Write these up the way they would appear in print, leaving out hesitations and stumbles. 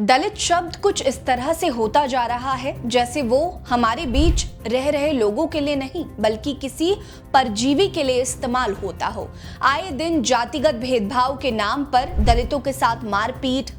दलित शब्द कुछ इस तरह से होता जा रहा है जैसे वो हमारे बीच रह रहे लोगों के लिए नहीं बल्कि किसी परजीवी के लिए इस्तेमाल होता हो। आए दिन जातिगत भेदभाव के नाम पर दलितों के साथ मारपीट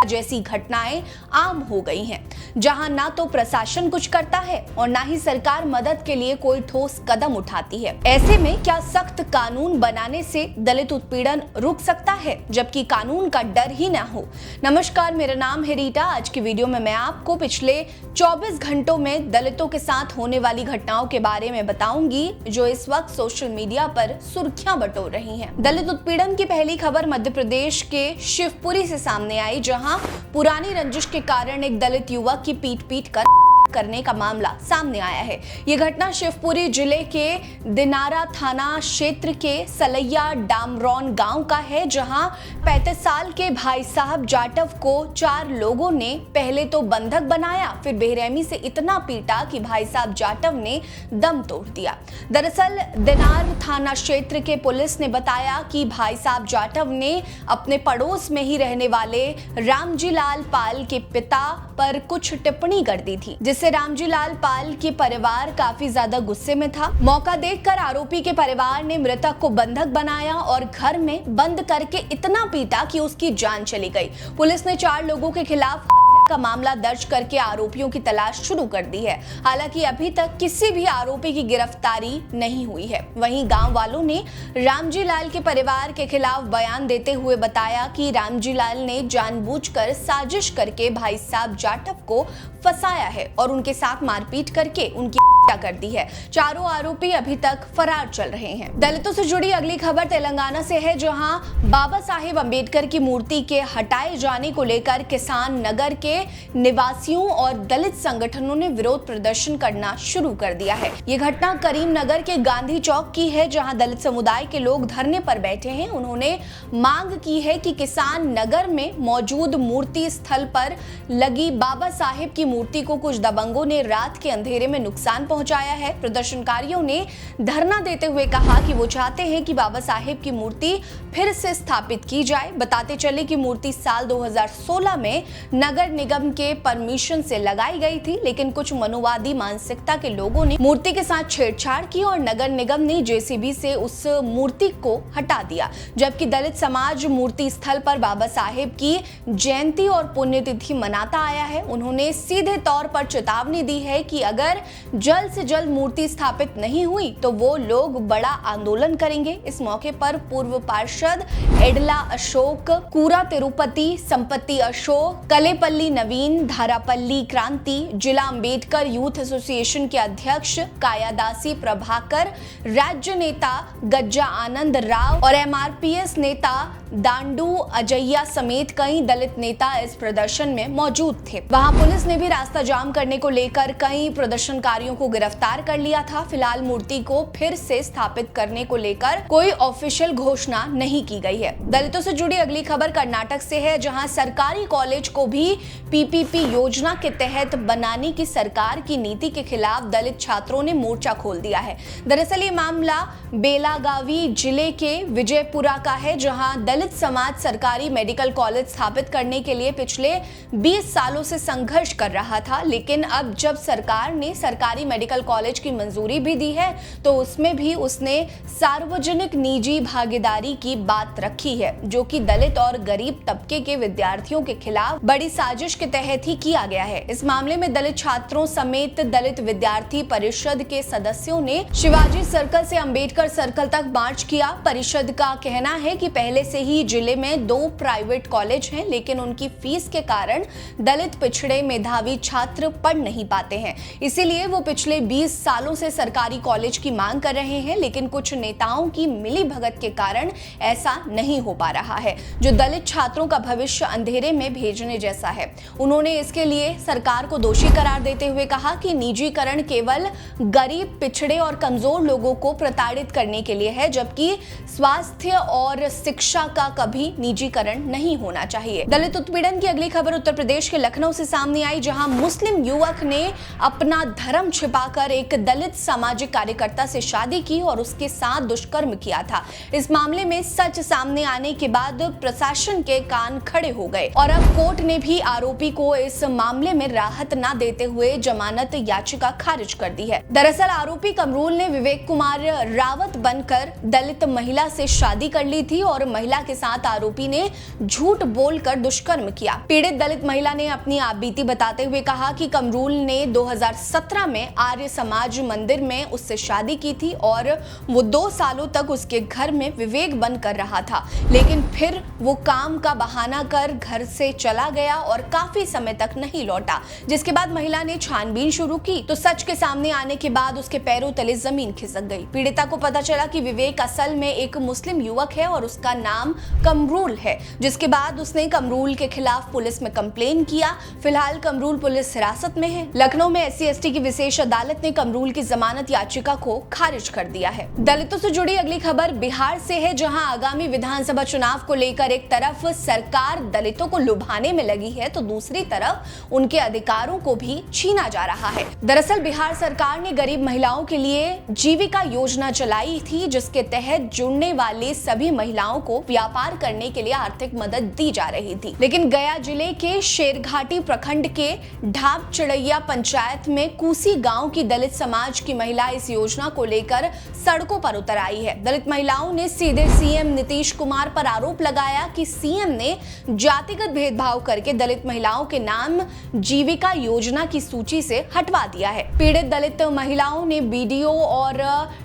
जैसी घटनाएं आम हो गई हैं, जहां ना तो प्रशासन कुछ करता है और ना ही सरकार मदद के लिए कोई ठोस कदम उठाती है। ऐसे में क्या सख्त कानून बनाने से दलित उत्पीड़न रुक सकता है जबकि कानून का डर ही ना हो? नमस्कार, मेरा नाम है रीटा। आज की वीडियो में मैं आपको पिछले 24 घंटों में दलितों के साथ होने वाली घटनाओं के बारे में बताऊंगी जो इस वक्त सोशल मीडिया पर सुर्खियां बटोर रही हैं। दलित उत्पीड़न की पहली खबर मध्य प्रदेश के शिवपुरी से सामने आई, जहां पुरानी रंजिश के कारण एक दलित युवक की पीट कर करने का मामला सामने आया है। यह घटना शिवपुरी जिले के दिनारा थाना क्षेत्र के सलैया डामरौन गांव का है, जहां 35 साल के भाई साहब जाटव को 4 लोगों ने पहले तो बंधक बनाया, फिर बेरहमी से इतना पीटा कि भाई साहब जाटव ने दम तोड़ दिया। दरअसल दिनार थाना क्षेत्र के पुलिस ने बताया कि भाई साहब जाटव ने अपने पड़ोस में ही रहने वाले रामजी लाल पाल के पिता पर कुछ टिप्पणी कर दी थी, जिससे रामजी लाल पाल के परिवार काफी ज्यादा गुस्से में था। मौका देखकर आरोपी के परिवार ने मृतक को बंधक बनाया और घर में बंद करके इतना पीटा कि उसकी जान चली गई। पुलिस ने 4 लोगों के खिलाफ का मामला दर्ज करके आरोपियों की तलाश शुरू कर दी है। हालांकि अभी तक किसी भी आरोपी की गिरफ्तारी नहीं हुई है। वहीं गांव वालों ने रामजी लाल के परिवार के खिलाफ बयान देते हुए बताया कि रामजी लाल ने जानबूझकर साजिश करके भाई साहब जाटव को फंसाया है और उनके साथ मारपीट करके उनकी कर दी है। चारों आरोपी अभी तक फरार चल रहे हैं। दलितों से जुड़ी अगली खबर तेलंगाना से है, जहां बाबा साहेब अंबेडकर की मूर्ति के हटाए जाने को लेकर किसान नगर के निवासियों और दलित संगठनों ने विरोध प्रदर्शन करना शुरू कर दिया है। ये घटना करीमनगर के गांधी चौक की है, जहां दलित समुदाय के लोग धरने पर बैठे हैं। उन्होंने मांग की है कि किसान नगर में मौजूद मूर्ति स्थल पर लगी बाबा साहेब की मूर्ति को कुछ दबंगों ने रात के अंधेरे में नुकसान पहुंचाया है। प्रदर्शनकारियों ने धरना देते हुए कहा कि वो चाहते हैं कि बाबा साहेब की मूर्ति फिर से स्थापित की जाए। बताते चले कि मूर्ति साल 2016 में नगर निगम के परमिशन से लगाई गई थी, लेकिन कुछ मनुवादी मानसिकता के लोगों ने मूर्ति के साथ छेड़छाड़ की और नगर निगम ने जेसीबी से उस मूर्ति को हटा दिया। जबकि दलित समाज मूर्ति स्थल पर बाबा साहेब की जयंती और पुण्यतिथि मनाता आया है। उन्होंने सीधे तौर पर चेतावनी दी है कि अगर जल्द से जल्द मूर्ति स्थापित नहीं हुई तो वो लोग बड़ा आंदोलन करेंगे। इस मौके पर पूर्व पार्षद एडला अशोक, कूरा तिरुपति, संपत्ति अशोक, कलेपल्ली नवीन, धारापल्ली क्रांति, जिला अंबेडकर यूथ एसोसिएशन के अध्यक्ष कायादासी प्रभाकर, राज्य नेता गज्जा आनंद राव और एमआरपीएस नेता दांडू अजैया समेत कई दलित नेता इस प्रदर्शन में मौजूद थे। वहां पुलिस ने भी रास्ता जाम करने को लेकर कई प्रदर्शनकारियों को गिरफ्तार कर लिया था। फिलहाल मूर्ति को फिर से स्थापित करने को लेकर कोई ऑफिशियल घोषणा नहीं की गई है। दलितों से जुड़ी अगली खबर कर्नाटक से है, जहां सरकारी कॉलेज को भी पीपीपी योजना के तहत बनाने की सरकार की नीति के खिलाफ दलित छात्रों ने मोर्चा खोल दिया है। दरअसल ये मामला बेलागावी जिले के विजयपुरा का है, जहां दलित समाज सरकारी मेडिकल कॉलेज स्थापित करने के लिए पिछले 20 सालों से संघर्ष कर रहा था, लेकिन अब जब सरकार ने सरकारी मेडिकल कॉलेज की मंजूरी भी दी है तो उसमें भी उसने सार्वजनिक निजी भागीदारी की बात रखी है, जो कि दलित और गरीब तबके के विद्यार्थियों के खिलाफ बड़ी साजिश के तहत ही किया गया है। इस मामले में दलित छात्रों समेत दलित विद्यार्थी परिषद के सदस्यों ने शिवाजी सर्कल से अंबेडकर सर्कल तक मार्च किया। परिषद का कहना है कि पहले से ही जिले में 2 प्राइवेट कॉलेज हैं, लेकिन उनकी फीस के कारण दलित पिछड़े मेधावी छात्र पढ़ नहीं पाते हैं। इसीलिए वो पिछले 20 सालों से सरकारी कॉलेज की मांग कर रहे हैं, लेकिन कुछ नेताओं की मिलीभगत के कारण ऐसा नहीं हो पा रहा है, जो दलित छात्रों का भविष्य अंधेरे में भेजने जैसा है। उन्होंने इसके लिए सरकार को दोषी करार देते हुए कहा कि निजीकरण केवल गरीब, पिछड़े और कमजोर लोगों को प्रताड़ित करने के लिए है, जबकि स्वास्थ्य और शिक्षा का कभी निजीकरण नहीं होना चाहिए। दलित उत्पीड़न की अगली खबर उत्तर प्रदेश के लखनऊ से सामने आई, जहां मुस्लिम युवक ने अपना धर्म छिपाकर एक दलित सामाजिक कार्यकर्ता से शादी की और उसके साथ दुष्कर्म किया था। इस मामले में सच सामने आने के बाद प्रशासन के कान खड़े हो गए और अब कोर्ट ने भी आरोपी को इस मामले में राहत न देते हुए जमानत याचिका खारिज कर दी है। दरअसल आरोपी कमरूल ने विवेक कुमार रावत बनकर दलित महिला से शादी कर ली थी और महिला के साथ आरोपी ने झूठ बोलकर दुष्कर्म किया। पीड़ित दलित महिला ने अपनी आपबीती बताते हुए कहा कि कमरूल ने 2017 में आर्य समाज मंदिर में उससे शादी की थी और वो 2 सालों तक उसके घर में विवेक बनकर रहा था, लेकिन फिर वो काम का बहाना कर घर से चला गया और काफी समय तक नहीं लौटा, जिसके बाद महिला ने छानबीन शुरू की तो सच के सामने आने के बाद उसके पैरों तले जमीन खिसक गई। पीड़िता को पता चला कि विवेक असल में एक मुस्लिम युवक है और उसका नाम कमरूल है, जिसके बाद उसने कमरूल के खिलाफ पुलिस में कंप्लेन किया। फिलहाल कमरूल पुलिस हिरासत में है। लखनऊ में SC/ST की विशेष अदालत ने कमरूल की जमानत याचिका को खारिज कर दिया है। दलितों से जुड़ी अगली खबर बिहार से है, जहां आगामी विधानसभा चुनाव को लेकर एक तरफ सरकार दलितों को लुभाने में लगी है तो दूसरी तरफ उनके अधिकारों को भी छीना जा रहा है। दरअसल बिहार सरकार ने गरीब महिलाओं के लिए जीविका योजना चलाई थी, जिसके तहत जुड़ने वाली सभी महिलाओं को व्यापार करने के लिए आर्थिक मदद दी जा रही थी। लेकिन गया जिले के शेरघाटी प्रखंड के ढाब चिड़ैया पंचायत में कूसी गांव की दलित समाज की महिला इस योजना को लेकर सड़कों पर उतर आई है। दलित महिलाओं ने सीधे CM नीतीश कुमार पर आरोप लगाया कि CM ने जातिगत भेदभाव करके दलित महिलाओं के नाम जीविका योजना की सूची से हटवा दिया है। पीड़ित दलित महिलाओं ने BDO और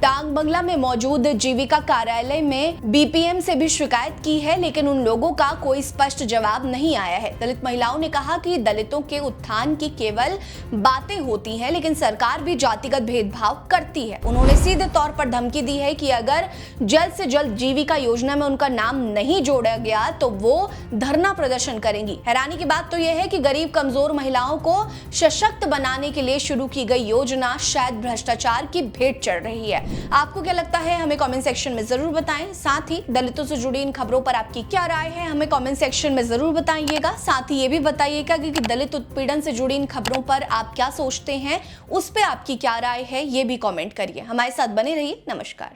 डाक बंगला में मौजूद जीविका कार्यालय में BPM से भी शिकायत की है, लेकिन उन लोगों का कोई स्पष्ट जवाब नहीं आया है। दलित महिलाओं ने कहा कि दलितों के उत्थान की केवल बातें होती हैं, लेकिन सरकार भी जातिगत भेदभाव करती है। उन्होंने सीधे तौर पर धमकी दी है कि अगर जल्द से जल्द जीविका योजना में उनका नाम नहीं जोड़ा गया तो वो धरना प्रदर्शन करेंगी। हैरानी की बात तो यह है कि गरीब कमजोर महिलाओं को सशक्त बनाने के लिए शुरू की गई योजना शायद भ्रष्टाचार की भेंट चढ़ रही है। आपको क्या लगता है, हमें कमेंट सेक्शन में जरूर बताएं। साथ ही दलितों से जुड़ी इन खबरों पर आपकी क्या राय है, हमें कमेंट सेक्शन में जरूर बताइएगा। साथ ही ये भी बताइएगा कि दलित उत्पीड़न से जुड़ी इन खबरों पर आप क्या सोचते हैं, उस पे आपकी क्या राय है, ये भी कमेंट करिए। हमारे साथ बने रहिए। नमस्कार।